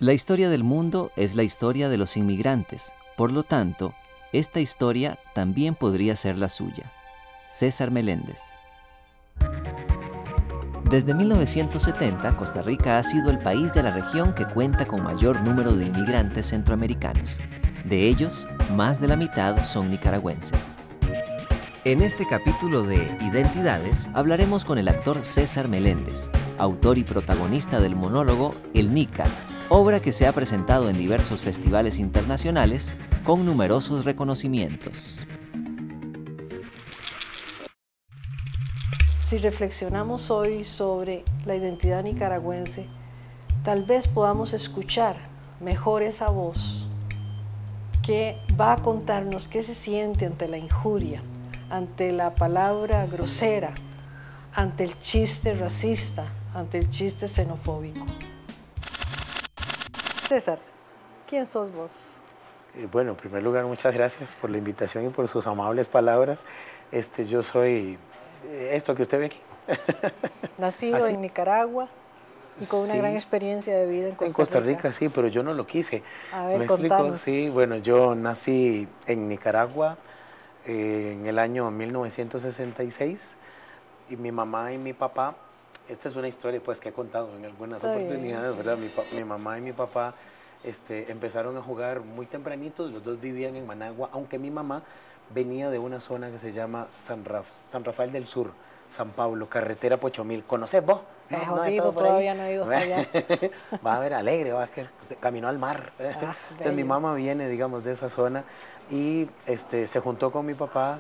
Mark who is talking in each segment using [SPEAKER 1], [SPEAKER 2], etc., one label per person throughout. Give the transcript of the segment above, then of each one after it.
[SPEAKER 1] La historia del mundo es la historia de los inmigrantes. Por lo tanto, esta historia también podría ser la suya. César Meléndez. Desde 1970, Costa Rica ha sido el país de la región que cuenta con mayor número de inmigrantes centroamericanos. De ellos, más de la mitad son nicaragüenses. En este capítulo de Identidades hablaremos con el actor César Meléndez, autor y protagonista del monólogo El Nica, obra que se ha presentado en diversos festivales internacionales con numerosos reconocimientos.
[SPEAKER 2] Si reflexionamos hoy sobre la identidad nicaragüense, tal vez podamos escuchar mejor esa voz que va a contarnos qué se siente ante la injuria, ante la palabra grosera, ante el chiste racista, ante el chiste xenofóbico. César, ¿quién sos vos?
[SPEAKER 3] Bueno, en primer lugar, muchas gracias por la invitación y por sus amables palabras. Yo soy esto que usted ve aquí.
[SPEAKER 2] Nacido en Nicaragua y con una gran experiencia de vida en Costa Rica.
[SPEAKER 3] En Costa Rica, sí, pero yo no lo quise.
[SPEAKER 2] A ver,
[SPEAKER 3] ¿Me
[SPEAKER 2] contanos.
[SPEAKER 3] explico? Sí, bueno, yo nací en Nicaragua en el año 1966 y mi mamá y mi papá, esta es una historia pues que he contado en algunas oportunidades, ¿verdad? Mi mamá y mi papá empezaron a jugar muy tempranitos, los dos vivían en Managua, aunque mi mamá venía de una zona que se llama San Rafael del Sur, San Pablo, carretera Pochomil. ¿Conoces vos?
[SPEAKER 2] No, jodido, todavía no he ido allá.
[SPEAKER 3] Va a ver, alegre, va, que caminó al mar. Entonces mi mamá viene, digamos, de esa zona y se juntó con mi papá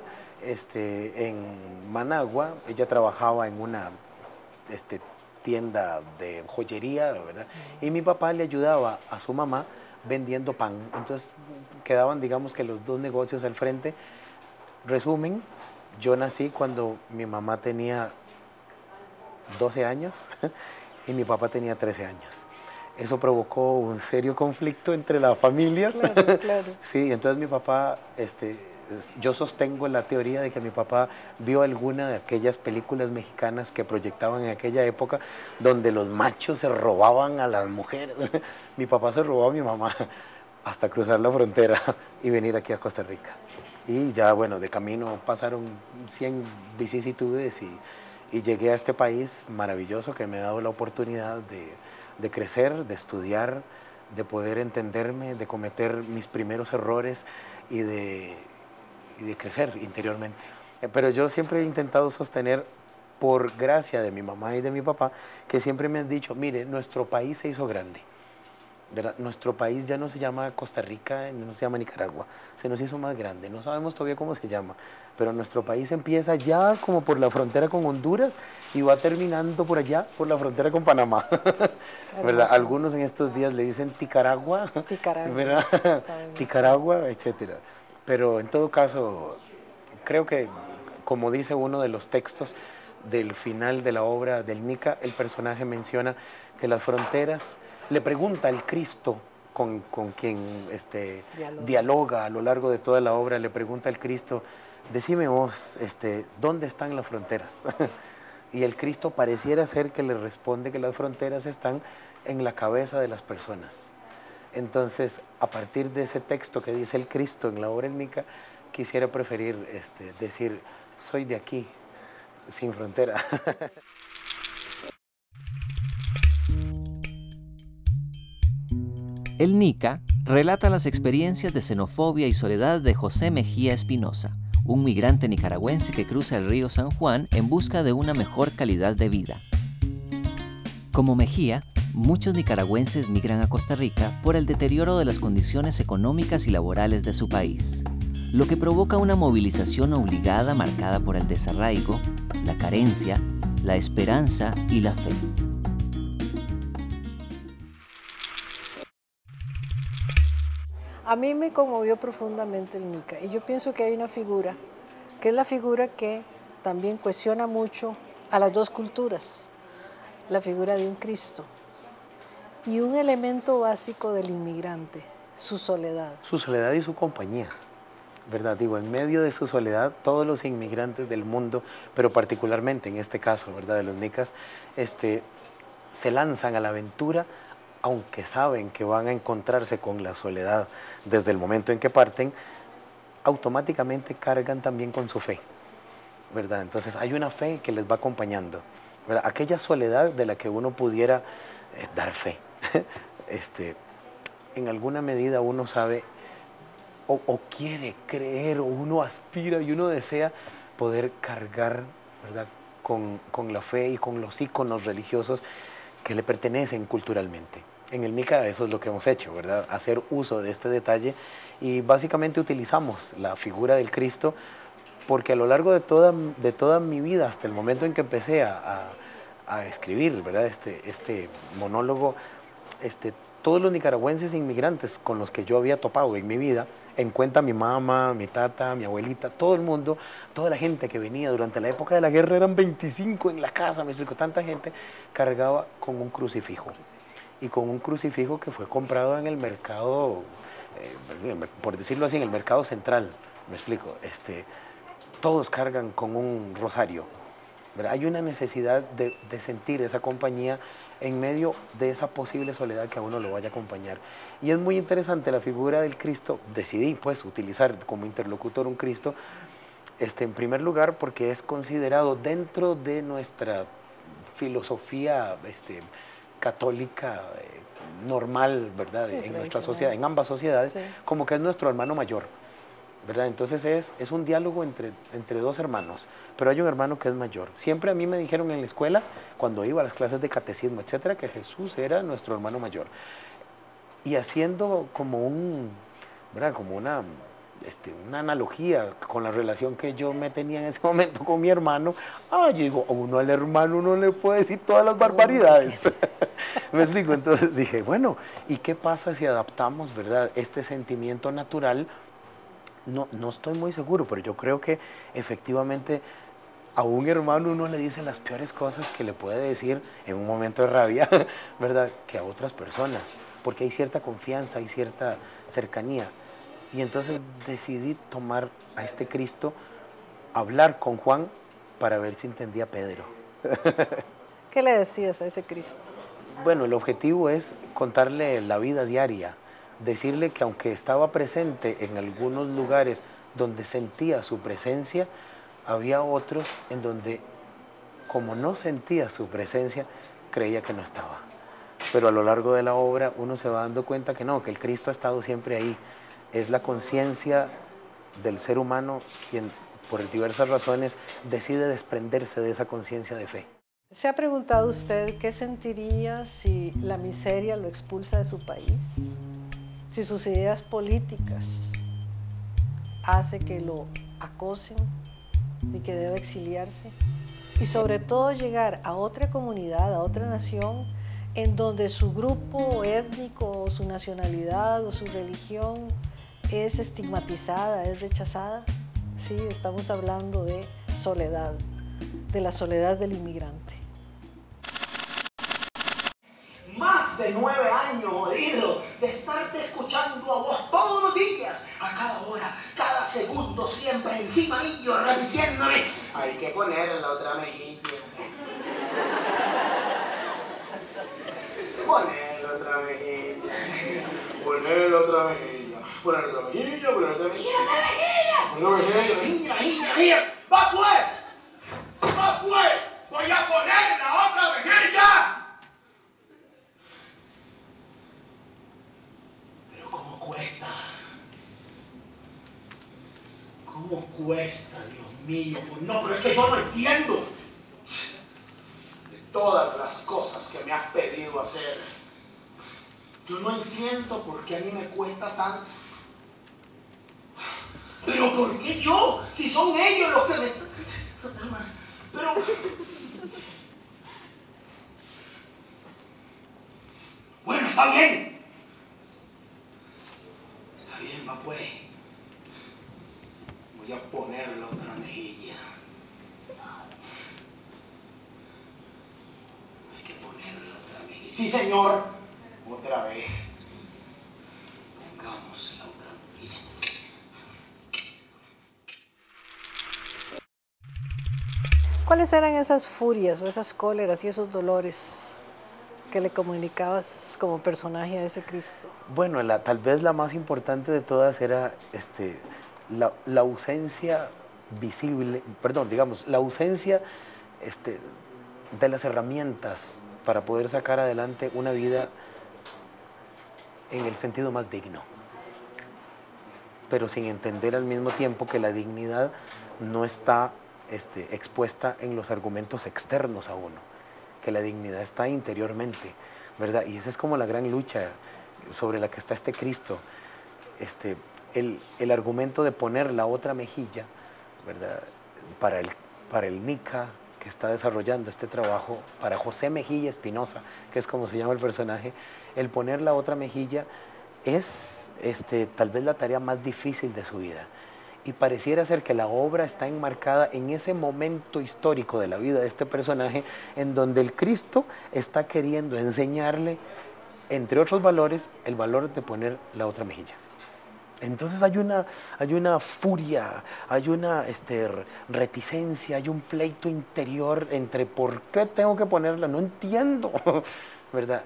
[SPEAKER 3] en Managua. Ella trabajaba en una tienda de joyería, ¿verdad? Y mi papá le ayudaba a su mamá vendiendo pan. Entonces quedaban, digamos, que los dos negocios al frente. Resumen, yo nací cuando mi mamá tenía 12 años y mi papá tenía 13 años. Eso provocó un serio conflicto entre las familias.
[SPEAKER 2] Claro, claro.
[SPEAKER 3] Sí, entonces mi papá, yo sostengo la teoría de que mi papá vio alguna de aquellas películas mexicanas que proyectaban en aquella época donde los machos se robaban a las mujeres. Mi papá se robó a mi mamá hasta cruzar la frontera y venir aquí a Costa Rica. Y ya, bueno, de camino pasaron 100 vicisitudes y llegué a este país maravilloso que me ha dado la oportunidad de crecer, de estudiar, de poder entenderme, de cometer mis primeros errores y de crecer interiormente. Pero yo siempre he intentado sostener, por gracia de mi mamá y de mi papá, que siempre me han dicho, mire, nuestro país se hizo grande. ¿Verdad? Nuestro país ya no se llama Costa Rica, no se llama Nicaragua, se nos hizo más grande, no sabemos todavía cómo se llama, pero nuestro país empieza ya como por la frontera con Honduras y va terminando por allá, por la frontera con Panamá. ¿Verdad? Algunos en estos días le dicen Ticaragua, ¿verdad? Ticaragua, etcétera. Pero en todo caso, creo que, como dice uno de los textos del final de la obra del Nica, el personaje menciona que las fronteras, le pregunta al Cristo con quien dialoga a lo largo de toda la obra, le pregunta al Cristo, decime vos, ¿dónde están las fronteras? Y el Cristo pareciera ser que le responde que las fronteras están en la cabeza de las personas. Entonces, a partir de ese texto que dice el Cristo en la obra del Nica, quisiera preferir decir, soy de aquí, sin frontera.
[SPEAKER 1] El Nica relata las experiencias de xenofobia y soledad de José Mejía Espinosa, un migrante nicaragüense que cruza el río San Juan en busca de una mejor calidad de vida. Como Mejía, muchos nicaragüenses migran a Costa Rica por el deterioro de las condiciones económicas y laborales de su país, lo que provoca una movilización obligada marcada por el desarraigo, la carencia, la esperanza y la fe.
[SPEAKER 2] A mí me conmovió profundamente el Nica y yo pienso que hay una figura, que es la figura que también cuestiona mucho a las dos culturas, la figura de un Cristo y un elemento básico del inmigrante, su soledad.
[SPEAKER 3] Su soledad y su compañía, ¿verdad? Digo, en medio de su soledad, todos los inmigrantes del mundo, pero particularmente en este caso, ¿verdad?, de los nicas, se lanzan a la aventura aunque saben que van a encontrarse con la soledad desde el momento en que parten, automáticamente cargan también con su fe, ¿verdad? Entonces hay una fe que les va acompañando, ¿verdad? Aquella soledad de la que uno pudiera dar fe. En alguna medida uno sabe o quiere creer, o uno aspira y uno desea poder cargar, ¿verdad?, con la fe y con los íconos religiosos que le pertenecen culturalmente. En el MICA eso es lo que hemos hecho, ¿verdad? Hacer uso de este detalle, y básicamente utilizamos la figura del Cristo porque a lo largo de toda mi vida, hasta el momento en que empecé a escribir, ¿verdad?, este monólogo, todos los nicaragüenses inmigrantes con los que yo había topado en mi vida, en cuenta mi mamá, mi tata, mi abuelita, todo el mundo, toda la gente que venía durante la época de la guerra, eran 25 en la casa, me explico, tanta gente, cargaba con un crucifijo. Y con un crucifijo que fue comprado en el mercado, por decirlo así, en el mercado central, me explico, todos cargan con un rosario, ¿verdad? Hay una necesidad de sentir esa compañía en medio de esa posible soledad que a uno lo vaya a acompañar. Y es muy interesante la figura del Cristo. Decidí pues utilizar como interlocutor un Cristo, en primer lugar porque es considerado dentro de nuestra filosofía católica normal, ¿verdad?
[SPEAKER 2] Sí,
[SPEAKER 3] en nuestra sociedad, en ambas sociedades, sí, como que es nuestro hermano mayor, ¿verdad? Entonces es un diálogo entre dos hermanos, pero hay un hermano que es mayor. Siempre a mí me dijeron en la escuela, cuando iba a las clases de catecismo, etcétera, que Jesús era nuestro hermano mayor. Y haciendo como ¿verdad?, como una analogía con la relación que yo me tenía en ese momento con mi hermano, yo digo, uno al hermano no le puede decir todas las barbaridades. ¿Me explico? Entonces dije, bueno, ¿y qué pasa si adaptamos, ¿verdad?, este sentimiento natural? No estoy muy seguro, pero yo creo que efectivamente a un hermano uno le dice las peores cosas que le puede decir en un momento de rabia, ¿verdad?, que a otras personas, porque hay cierta confianza, hay cierta cercanía. Y entonces decidí tomar a este Cristo, hablar con Juan para ver si entendía a Pedro.
[SPEAKER 2] ¿Qué le decías a ese Cristo?
[SPEAKER 3] Bueno, el objetivo es contarle la vida diaria, decirle que aunque estaba presente en algunos lugares donde sentía su presencia, había otros en donde, como no sentía su presencia, creía que no estaba. Pero a lo largo de la obra uno se va dando cuenta que no, que el Cristo ha estado siempre ahí. Es la conciencia del ser humano quien, por diversas razones, decide desprenderse de esa conciencia de fe.
[SPEAKER 2] ¿Se ha preguntado usted qué sentiría si la miseria lo expulsa de su país? Si sus ideas políticas hace que lo acosen y que deba exiliarse, y sobre todo llegar a otra comunidad, a otra nación, en donde su grupo étnico, su nacionalidad o su religión es estigmatizada, es rechazada. Sí, estamos hablando de soledad, de la soledad del inmigrante.
[SPEAKER 4] Más de 9 años, jodido, de estarte escuchando a vos todos los días, a cada hora, cada segundo, siempre encima mío, repitiéndome, hay que ponerle la otra mejilla. Poner otra mejilla. Poner otra mejilla. Poner otra mejilla, poner otra mejilla. Poner otra mejilla. Mejilla. ¡Va pues! ¡Va pues! ¡Voy a poner la otra mejilla! Pero ¿cómo cuesta? ¿Cómo cuesta, Dios mío? No, pero es que yo no entiendo. Todas las cosas que me has pedido hacer, yo no entiendo por qué a mí me cuesta tanto. Pero ¿por qué yo? Si son ellos los que me están... Pero... Bueno, está bien. Está bien, va pues. Voy a ponerle otra mejilla. Sí, señor. Otra vez. Pongámosla otra vez.
[SPEAKER 2] ¿Cuáles eran esas furias o esas cóleras y esos dolores que le comunicabas como personaje a ese Cristo?
[SPEAKER 3] Bueno, tal vez la más importante de todas era la ausencia visible, perdón, digamos, la ausencia de las herramientas para poder sacar adelante una vida en el sentido más digno, pero sin entender al mismo tiempo que la dignidad no está expuesta en los argumentos externos a uno, que la dignidad está interiormente, ¿verdad? Y esa es como la gran lucha sobre la que está este Cristo, el argumento de poner la otra mejilla, ¿verdad? Para el Nica, que está desarrollando este trabajo, para José Mejía Espinosa, que es como se llama el personaje, el poner la otra mejilla es tal vez la tarea más difícil de su vida. Y pareciera ser que la obra está enmarcada en ese momento histórico de la vida de este personaje, en donde el Cristo está queriendo enseñarle, entre otros valores, el valor de poner la otra mejilla. Entonces hay una furia, hay una reticencia, hay un pleito interior entre por qué tengo que ponerla, no entiendo, ¿verdad?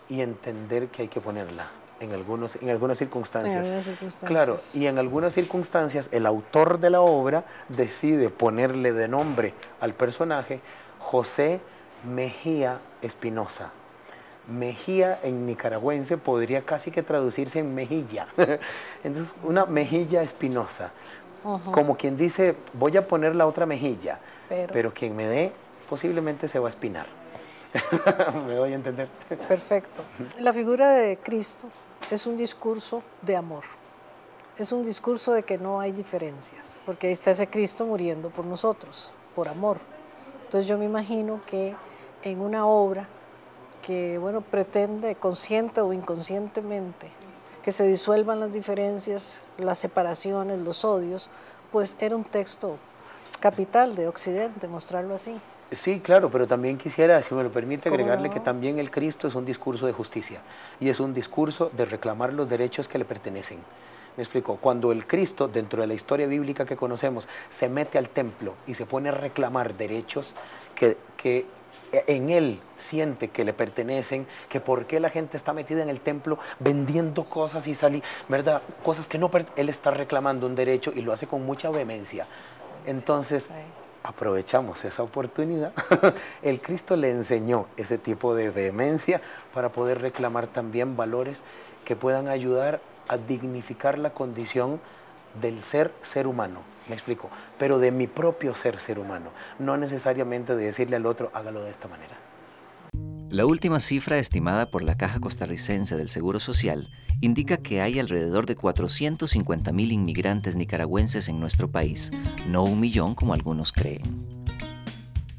[SPEAKER 3] Y entender que hay que ponerla en algunas circunstancias.
[SPEAKER 2] En algunas circunstancias.
[SPEAKER 3] Claro, y en algunas circunstancias el autor de la obra decide ponerle de nombre al personaje José Mejía Espinosa. Mejía en nicaragüense podría casi que traducirse en mejilla. Entonces, una mejilla espinosa. Como quien dice, voy a poner la otra mejilla, pero quien me dé posiblemente se va a espinar. ¿Me doy a entender?
[SPEAKER 2] Perfecto. La figura de Cristo es un discurso de amor. Es un discurso de que no hay diferencias, porque ahí está ese Cristo muriendo por nosotros, por amor. Entonces yo me imagino que en una obra que, bueno, pretende consciente o inconscientemente que se disuelvan las diferencias, las separaciones, los odios, pues era un texto capital de Occidente, mostrarlo así.
[SPEAKER 3] Sí, claro, pero también quisiera, si me lo permite, agregarle que también el Cristo es un discurso de justicia y es un discurso de reclamar los derechos que le pertenecen. Me explico, cuando el Cristo, dentro de la historia bíblica que conocemos, se mete al templo y se pone a reclamar derechos que en él siente que le pertenecen, que por qué la gente está metida en el templo vendiendo cosas y ¿verdad? Cosas que no, él está reclamando un derecho y lo hace con mucha vehemencia. Entonces, aprovechamos esa oportunidad. El Cristo le enseñó ese tipo de vehemencia para poder reclamar también valores que puedan ayudar a dignificar la condición del ser humano, me explico, pero de mi propio ser humano, no necesariamente de decirle al otro, hágalo de esta manera.
[SPEAKER 1] La última cifra estimada por la Caja Costarricense del Seguro Social indica que hay alrededor de 450,000 inmigrantes nicaragüenses en nuestro país, no 1 millón como algunos creen.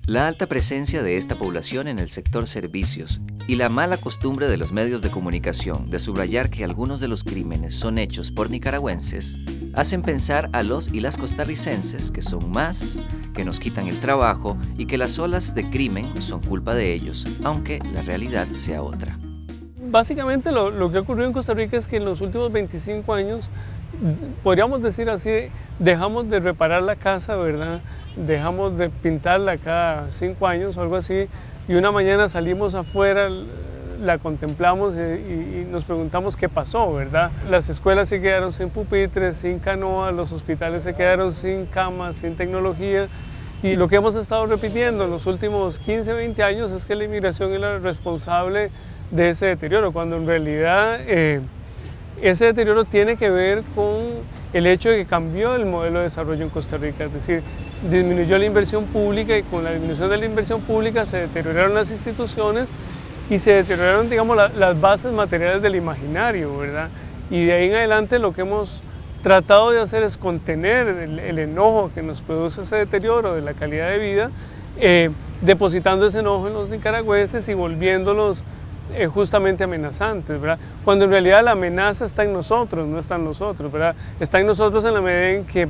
[SPEAKER 1] La alta presencia de esta población en el sector servicios y la mala costumbre de los medios de comunicación de subrayar que algunos de los crímenes son hechos por nicaragüenses hacen pensar a los y las costarricenses que son más, que nos quitan el trabajo y que las olas de crimen son culpa de ellos, aunque la realidad sea otra.
[SPEAKER 5] Básicamente lo que ocurrió en Costa Rica es que en los últimos 25 años, podríamos decir así, dejamos de reparar la casa, ¿verdad? Dejamos de pintarla cada 5 años o algo así, y una mañana salimos afuera, la contemplamos y nos preguntamos qué pasó, ¿verdad? Las escuelas se quedaron sin pupitres, sin canoas, los hospitales se quedaron sin camas, sin tecnología, y lo que hemos estado repitiendo en los últimos 15, 20 años es que la inmigración es la responsable de ese deterioro, cuando en realidad ese deterioro tiene que ver con el hecho de que cambió el modelo de desarrollo en Costa Rica, es decir, disminuyó la inversión pública y con la disminución de la inversión pública se deterioraron las instituciones y se deterioraron, digamos, las bases materiales del imaginario, ¿verdad? Y de ahí en adelante lo que hemos tratado de hacer es contener el enojo que nos produce ese deterioro de la calidad de vida, depositando ese enojo en los nicaragüenses y volviéndolos justamente amenazantes, ¿verdad? Cuando en realidad la amenaza está en nosotros, no está en nosotros, ¿verdad? Está en nosotros en la medida en que,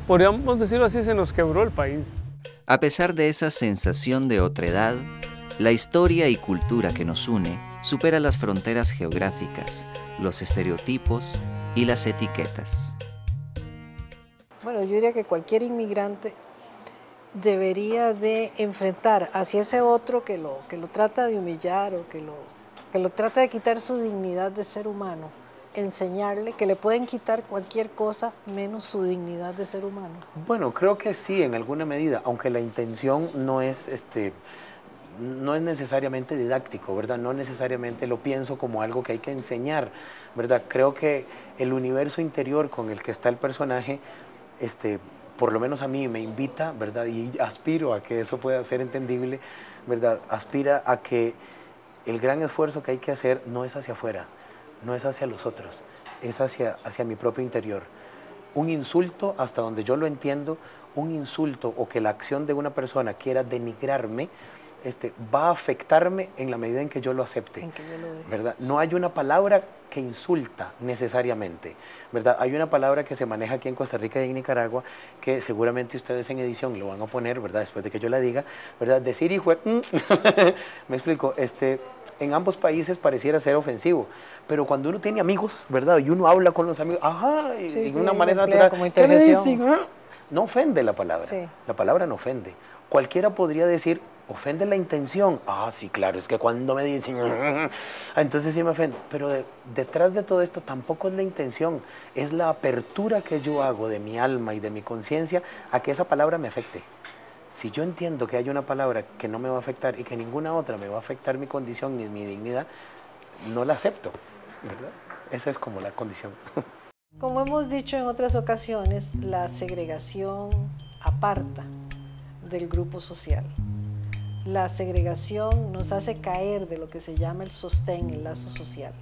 [SPEAKER 5] podríamos decirlo así, se nos quebró el país.
[SPEAKER 1] A pesar de esa sensación de otredad, la historia y cultura que nos une supera las fronteras geográficas, los estereotipos y las etiquetas.
[SPEAKER 2] Bueno, yo diría que cualquier inmigrante debería de enfrentar hacia ese otro que lo trata de humillar o que lo trata de quitar su dignidad de ser humano, enseñarle que le pueden quitar cualquier cosa menos su dignidad de ser humano?
[SPEAKER 3] Bueno, creo que sí, en alguna medida, aunque la intención no es necesariamente didáctico, ¿verdad? No necesariamente lo pienso como algo que hay que enseñar, ¿verdad? Creo que el universo interior con el que está el personaje, por lo menos a mí me invita, ¿verdad? Y aspiro a que eso pueda ser entendible, ¿verdad? Aspira a que el gran esfuerzo que hay que hacer no es hacia afuera, no es hacia los otros, es hacia mi propio interior. Un insulto, hasta donde yo lo entiendo, un insulto o que la acción de una persona quiera denigrarme, va a afectarme en la medida en que yo lo acepte,
[SPEAKER 2] En que yo lo deje.
[SPEAKER 3] ¿verdad? No hay una palabra que insulta necesariamente, ¿verdad? Hay una palabra que se maneja aquí en Costa Rica y en Nicaragua que seguramente ustedes en edición lo van a poner, ¿verdad? Después de que yo la diga, ¿verdad? Decir hijo me explico, en ambos países pareciera ser ofensivo, pero cuando uno tiene amigos, ¿verdad? Y uno habla con los amigos, ajá,
[SPEAKER 2] Sí,
[SPEAKER 3] de una manera
[SPEAKER 2] emplea
[SPEAKER 3] natural,
[SPEAKER 2] como
[SPEAKER 3] ¿qué me
[SPEAKER 2] interjección.
[SPEAKER 3] dicen? No ofende la palabra,
[SPEAKER 2] Sí.
[SPEAKER 3] la palabra no ofende. Cualquiera podría decir, ofende la intención. Ah, sí, claro, es que cuando me dicen, entonces sí me ofende. Pero detrás de todo esto tampoco es la intención, es la apertura que yo hago de mi alma y de mi conciencia a que esa palabra me afecte. Si yo entiendo que hay una palabra que no me va a afectar y que ninguna otra me va a afectar mi condición ni mi dignidad, no la acepto, ¿verdad? Esa es como la condición.
[SPEAKER 2] Como hemos dicho en otras ocasiones, la segregación aparta del grupo social. La segregación nos hace caer de lo que se llama el sostén, el lazo social.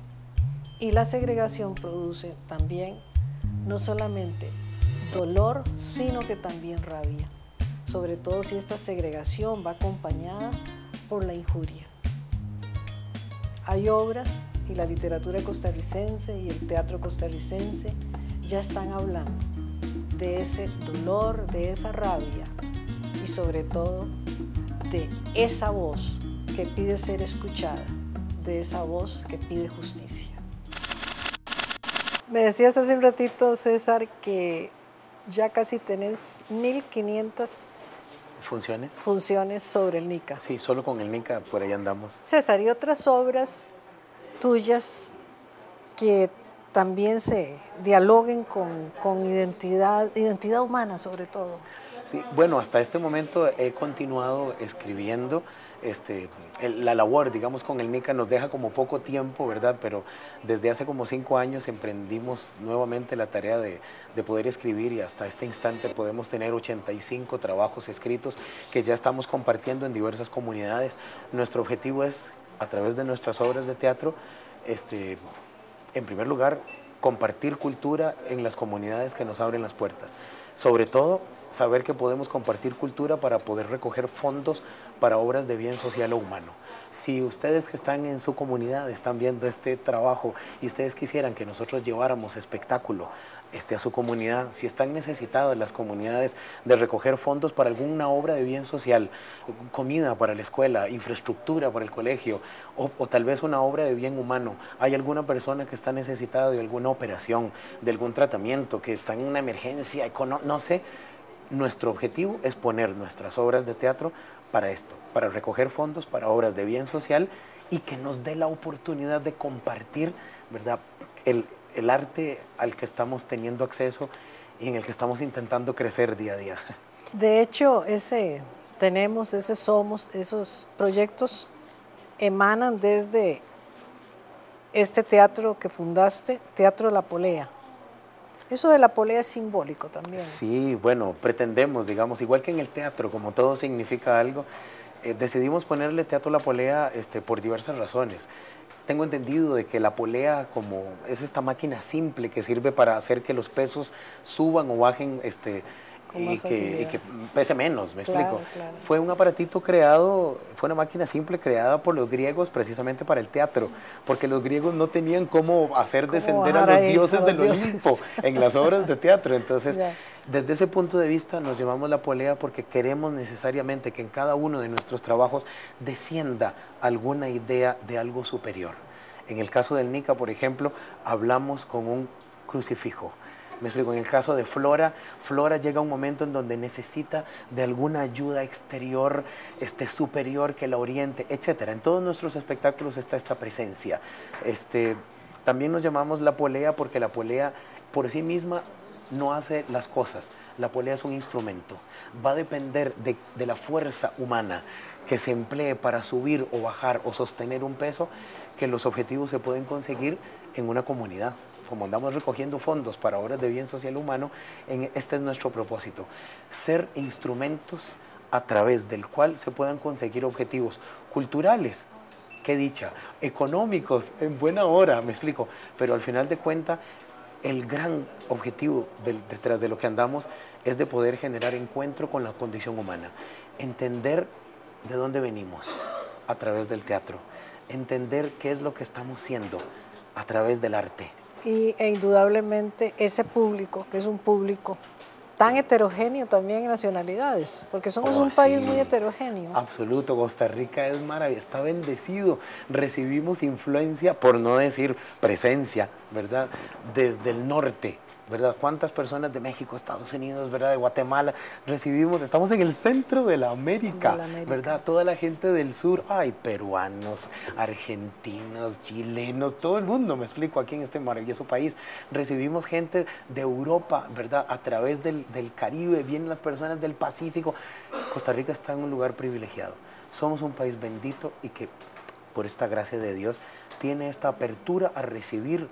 [SPEAKER 2] Y la segregación produce también no solamente dolor, sino que también rabia. Sobre todo si esta segregación va acompañada por la injuria. Hay obras, y la literatura costarricense y el teatro costarricense ya están hablando de ese dolor, de esa rabia y sobre todo de esa voz que pide ser escuchada, de esa voz que pide justicia. Me decías hace un ratito, César, que ya casi tenés 1500
[SPEAKER 3] ¿Funciones?
[SPEAKER 2] sobre el Nica.
[SPEAKER 3] Sí, solo con el Nica por ahí andamos.
[SPEAKER 2] César, ¿y otras obras tuyas que también se dialoguen con identidad humana sobre todo?
[SPEAKER 3] Sí, bueno, hasta este momento he continuado escribiendo. La labor, digamos, con el Nica nos deja como poco tiempo, ¿verdad? Pero desde hace como 5 años emprendimos nuevamente la tarea de poder escribir y hasta este instante podemos tener 85 trabajos escritos que ya estamos compartiendo en diversas comunidades. Nuestro objetivo es, a través de nuestras obras de teatro, en primer lugar, compartir cultura en las comunidades que nos abren las puertas. Sobre todo, saber que podemos compartir cultura para poder recoger fondos para obras de bien social o humano. Si ustedes que están en su comunidad están viendo este trabajo y ustedes quisieran que nosotros lleváramos espectáculo a su comunidad, si están necesitadas las comunidades de recoger fondos para alguna obra de bien social, comida para la escuela, infraestructura para el colegio o tal vez una obra de bien humano, hay alguna persona que está necesitada de alguna operación, de algún tratamiento, que está en una emergencia económica, no sé. Nuestro objetivo es poner nuestras obras de teatro para esto, para recoger fondos para obras de bien social y que nos dé la oportunidad de compartir, ¿verdad?, el arte al que estamos teniendo acceso y en el que estamos intentando crecer día a día.
[SPEAKER 2] De hecho, somos, esos proyectos emanan desde este teatro que fundaste, Teatro La Polea. Eso de la polea es simbólico también.
[SPEAKER 3] Sí, bueno, pretendemos, digamos, igual que en el teatro, como todo significa algo, decidimos ponerle Teatro La Polea por diversas razones. Tengo entendido de que la polea es esta máquina simple que sirve para hacer que los pesos suban o bajen y que pese menos, ¿me explico?
[SPEAKER 2] Claro.
[SPEAKER 3] Fue un aparatito creado, fue una máquina simple creada por los griegos precisamente para el teatro, porque los griegos no tenían cómo hacer descender a los dioses del Olimpo en las obras de teatro. Entonces, desde ese punto de vista nos llamamos La Polea porque queremos necesariamente que en cada uno de nuestros trabajos descienda alguna idea de algo superior. En el caso del Nica, por ejemplo, hablamos con un crucifijo. Me explico, en el caso de Flora, Flora llega a un momento en donde necesita de alguna ayuda exterior, superior que la oriente, etc. En todos nuestros espectáculos está esta presencia. También nos llamamos la polea porque la polea por sí misma no hace las cosas. La polea es un instrumento. Va a depender de la fuerza humana que se emplee para subir o bajar o sostener un peso, que los objetivos se pueden conseguir en una comunidad. Como andamos recogiendo fondos para obras de bien social humano, este es nuestro propósito, ser instrumentos a través del cual se puedan conseguir objetivos culturales, qué dicha, económicos, en buena hora, me explico, pero al final de cuentas, el gran objetivo detrás de lo que andamos es de poder generar encuentro con la condición humana, entender de dónde venimos a través del teatro, entender qué es lo que estamos siendo a través del arte.
[SPEAKER 2] E indudablemente ese público, que es un público tan heterogéneo también en nacionalidades, porque somos un país muy heterogéneo.
[SPEAKER 3] Absoluto, Costa Rica es maravilloso, está bendecido, recibimos influencia, por no decir presencia, ¿verdad? Desde el norte, ¿verdad? ¿Cuántas personas de México, Estados Unidos, ¿verdad? De Guatemala recibimos? Estamos en el centro de la América, ¿verdad? Toda la gente del sur, ay, peruanos, argentinos, chilenos, todo el mundo, me explico, aquí en este maravilloso país. Recibimos gente de Europa, ¿verdad? A través del Caribe, vienen las personas del Pacífico. Costa Rica está en un lugar privilegiado. Somos un país bendito y que, por esta gracia de Dios, tiene esta apertura a recibir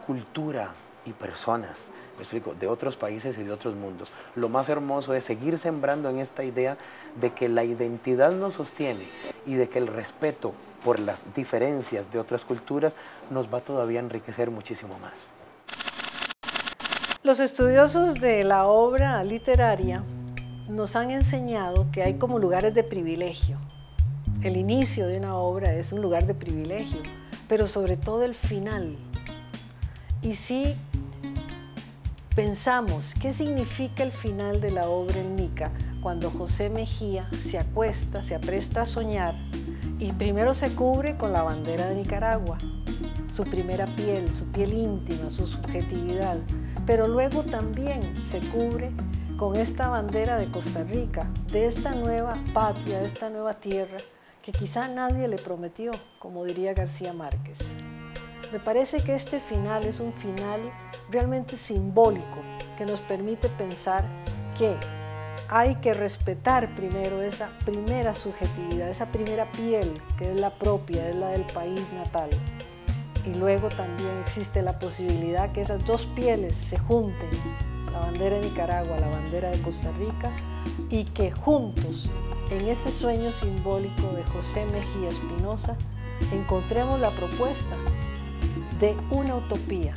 [SPEAKER 3] cultura y personas, me explico, de otros países y de otros mundos. Lo más hermoso es seguir sembrando en esta idea de que la identidad nos sostiene y de que el respeto por las diferencias de otras culturas nos va todavía a enriquecer muchísimo más.
[SPEAKER 2] Los estudiosos de la obra literaria nos han enseñado que hay como lugares de privilegio. El inicio de una obra es un lugar de privilegio, pero sobre todo el final. Y si pensamos qué significa el final de la obra El Nica, cuando José Mejía se acuesta, se apresta a soñar y primero se cubre con la bandera de Nicaragua, su primera piel, su piel íntima, su subjetividad, pero luego también se cubre con esta bandera de Costa Rica, de esta nueva patria, de esta nueva tierra que quizá nadie le prometió, como diría García Márquez. Me parece que este final es un final realmente simbólico que nos permite pensar que hay que respetar primero esa primera subjetividad, esa primera piel que es la propia, es la del país natal. Y luego también existe la posibilidad que esas dos pieles se junten, la bandera de Nicaragua, la bandera de Costa Rica, y que juntos, en ese sueño simbólico de José Mejía Espinosa, encontremos la propuesta de una utopía,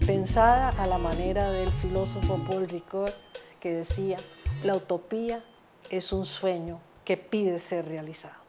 [SPEAKER 2] pensada a la manera del filósofo Paul Ricoeur, que decía, la utopía es un sueño que pide ser realizado.